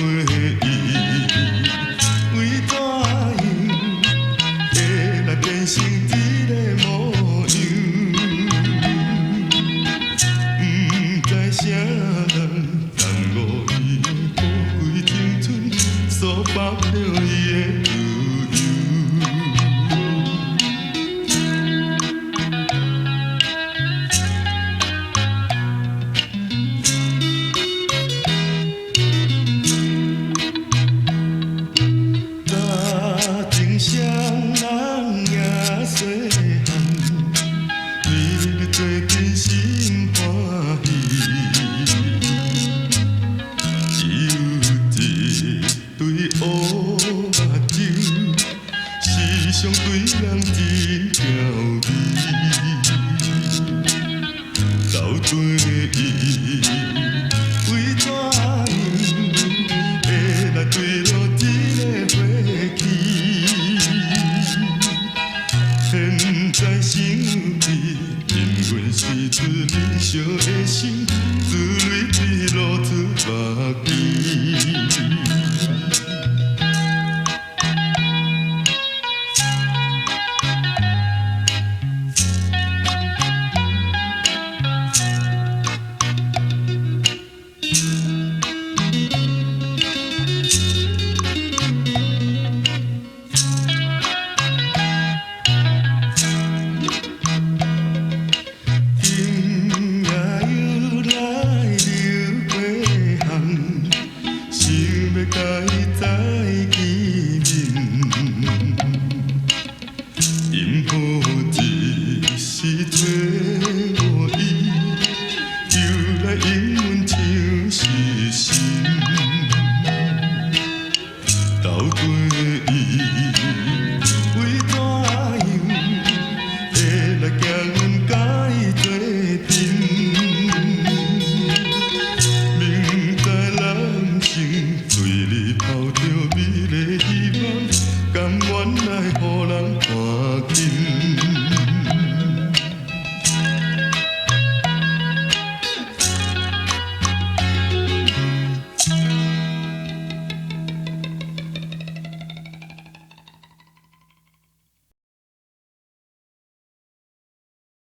伊，为怎样会来变成这个模样？不知啥人耽误伊的宝贵青春，所绑了伊的自由。情双人也细汉，为你做阵心欢喜。只有一对乌目睭，时常对人真挑眉。斗阵的伊，为怎样会来坠落这个花期？现在想起，因阮是出年少的心，珠泪滴落出目边。甲伊再见面，因好一时找我伊，又来因阮唱失心。斗阵的伊，为怎样会来惊阮甲伊做阵？明知人生对你抱着美丽希望，甘愿来予人看紧。